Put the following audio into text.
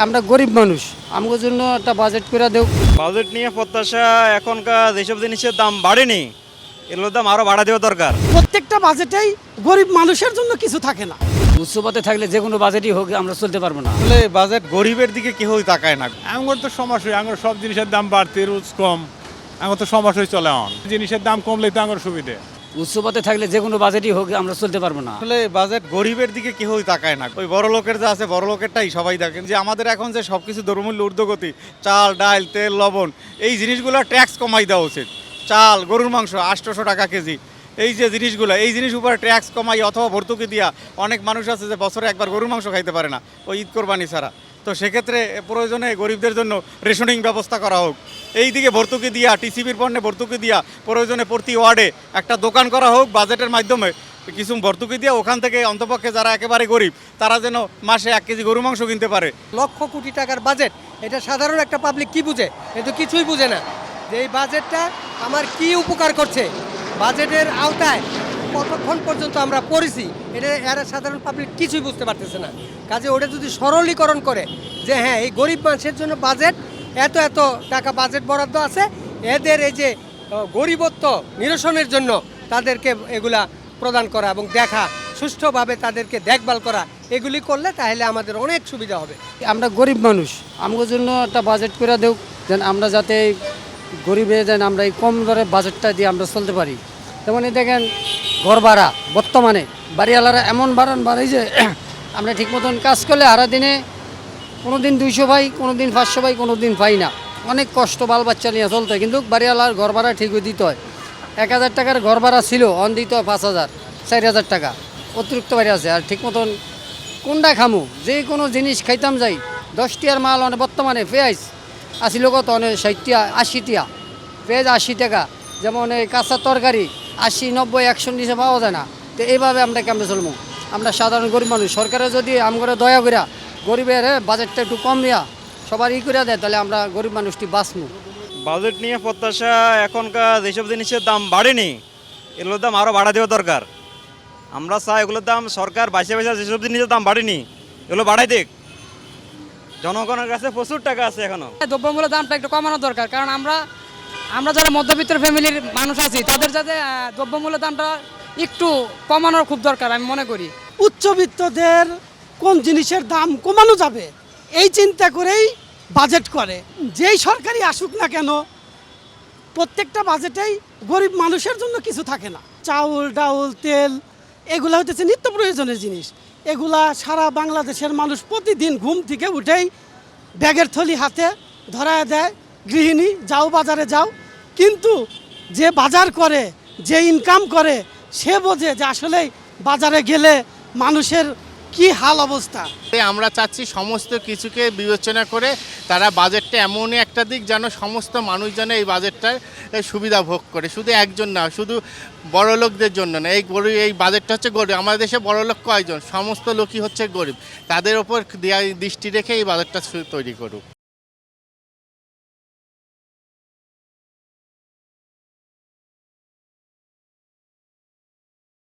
আমরা গরিব মানুষ, আমাদের জন্য একটা বাজেট করে দেও। বাজেট নিয়ে প্রত্যাশা এখনকার যেসব জিনিসের দাম বাড়েনি এগুলোর দাম আরও বাড়া দেওয়া দরকার। প্রত্যেকটা বাজেটেই গরিব মানুষের জন্য কিছু থাকে না। উচ্চপথে থাকলে যে কোনো বাজেটই হোক আমরা চলতে পারবো না। আসলে বাজেট গরিবের দিকে কেউই তাকায় না। আমার তো সমস্যা, আমার সব জিনিসের দাম বাড়তে রোজ কম, আমার তো সমস্যাই চলে অন জিনিসের দাম কমলেই তো আমার সুবিধে। উচ্চপথে থাকলে যে কোনো বাজেটই হোক আমরা চলতে পারবো না। আসলে বাজেট গরিবের দিকে কেউই তাকায় না। ওই বড় লোকের যা আছে বড় লোকেরটাই সবাই দেখেন, যে আমাদের এখন যে সবকিছু দ্রব্যমূল্য ঊর্ধ্বগতি, চাল ডাল তেল লবণ, এই জিনিসগুলো ট্যাক্স কমাই দেওয়া উচিত। চাল গরুর মাংস 800 টাকা কেজি, এই যে জিনিসগুলো এই জিনিস উপরে ট্যাক্স কমাই অথবা ভর্তুকি দিয়া, অনেক মানুষ আছে যে বছরে একবার গরুর মাংস খাইতে পারে না ওই ঈদ কোরবানি ছাড়া। তো সেক্ষেত্রে প্রয়োজনে গরিবদের জন্য রেশনিং ব্যবস্থা করা হোক। এই দিকে ভর্তুকি দিয়া, টিসিবির পণ্যে ভর্তুকি দিয়া, প্রয়োজনে প্রতি ওয়ার্ডে একটা দোকান করা হোক বাজেটের মাধ্যমে, কিছু ভর্তুকি দিয়া ওখান থেকে অন্তপক্ষে যারা একেবারে গরিব তারা যেন মাসে 1 কেজি গরু মাংস কিনতে পারে। লক্ষ কোটি টাকার বাজেট, এটা সাধারণ একটা পাবলিক কি বুঝে? এ তো কিছুই বুঝে না যে এই বাজেটটা আমার কি উপকার করছে, বাজেটের আওতায় কতক্ষণ পর্যন্ত আমরা পড়েছি, এটা এরা সাধারণ পাবলিক কিছুই বুঝতে পারতেছে না। কাজে ওটা যদি সরলীকরণ করে যে হ্যাঁ এই গরিব মানুষের জন্য বাজেট এত এত টাকা বাজেট বরাদ্দ আছে, এদের এই যে গরিবত্ব নিরসনের জন্য তাদেরকে এগুলা প্রদান করা এবং দেখা, সুষ্ঠুভাবে তাদেরকে দেখভাল করা, এগুলি করলে তাহলে আমাদের অনেক সুবিধা হবে। আমরা গরিব মানুষ, আমাদের জন্য একটা বাজেট করে দেও, যেন আমরা যাতে গরিবে যেন আমরা এই কম দরে বাজেটটা দিয়ে আমরা চলতে পারি। যেমন এই দেখেন ঘর ভাড়া, বর্তমানে বাড়িওয়ালারা এমন বাড়াই যে আমরা ঠিক মতন কাজ করলে আড়া দিনে কোনো দিন 200 পাই, কোনো দিন 500 পাই, কোনো দিন পাই না। অনেক কষ্ট বাল বাচ্চা নিয়ে চলতে হয়, কিন্তু বাড়িওয়ালার ঘর ভাড়া ঠিক দিতে হয়। 1000 টাকার ঘর ভাড়া ছিল, অন দিতে হয় 5000, 4000 টাকা অতিরিক্ত বাড়ি আছে। আর ঠিক মতন কোনটা খামু, যে কোনো জিনিস খাইতাম যাই 10 টিয়ার মাল অনেক, বর্তমানে পেঁয়াজ আসিল কত অনেক 60 টিয়া 80 টিয়া, পেঁয়াজ 80 টাকা। যেমন এই কাঁচা তরকারি 80, 90, 100 নিচে পাওয়া যায় না। তো এইভাবে আমরা কেমনে চলবো? আমরা সাধারণ গরিব মানুষ, সরকারে যদি আমরা দয়া করিয়া গরিবের বাজেটটা একটু কম দিয়া সবার করে দেয়, তাহলে আমরা গরিব মানুষটি বাঁচবো। বাজেট নিয়ে প্রত্যাশা এখনকার যেসব জিনিসের দাম বাড়েনি এগুলোর দাম আরও বাড়া দেওয়া দরকার। আমরা চাই এগুলোর দাম সরকার বাইসে যেসব জিনিসের দাম বাড়েনি এগুলো বাড়াই দেখ। জনগণের কাছে প্রচুর টাকা আছে এখনো। দ্রব্যমূল্যের দামটা একটু কমানো দরকার, কারণ আমরা যারা মধ্যবিত্ত ফ্যামিলির মানুষ আছি তাদের যাতে দ্রব্যমূল্যের দামটা একটু কমানোর খুব দরকার আমি মনে করি। উচ্চবিত্তদের কোন জিনিসের দাম কমানো যাবে এই চিন্তা করেই বাজেট করে। যেই সরকারই আসুক না কেন, প্রত্যেকটা বাজেটেই গরিব মানুষের জন্য কিছু থাকে না। চাউল ডাউল তেল এগুলা হতেছে নিত্য প্রয়োজনের জিনিস। এগুলা সারা বাংলাদেশের মানুষ প্রতিদিন ঘুম থেকে উঠেই ব্যাগের থলি হাতে ধরায় দেয়, গৃহিণী যাও বাজারে যাও। কিন্তু যে বাজার করে, যে ইনকাম করে, সে বোঝে যে আসলেই বাজারে গেলে মানুষের কি হাল অবস্থা। আমরা চাচ্ছি সমস্ত কিছুকে বিবেচনা করে তারা বাজেটটা এমনই একটা দিক যেন সমস্ত মানুষ যেন এই বাজেটটার সুবিধা ভোগ করে, শুধু একজন না, শুধু বড় লোকদের জন্য না। এই বাজেটটা হচ্ছে গরিব, আমাদের দেশে বড় লোক কয়জন? সমস্ত লোকই হচ্ছে গরিব, তাদের ওপর দৃষ্টি রেখে এই বাজেটটা তৈরি করুক।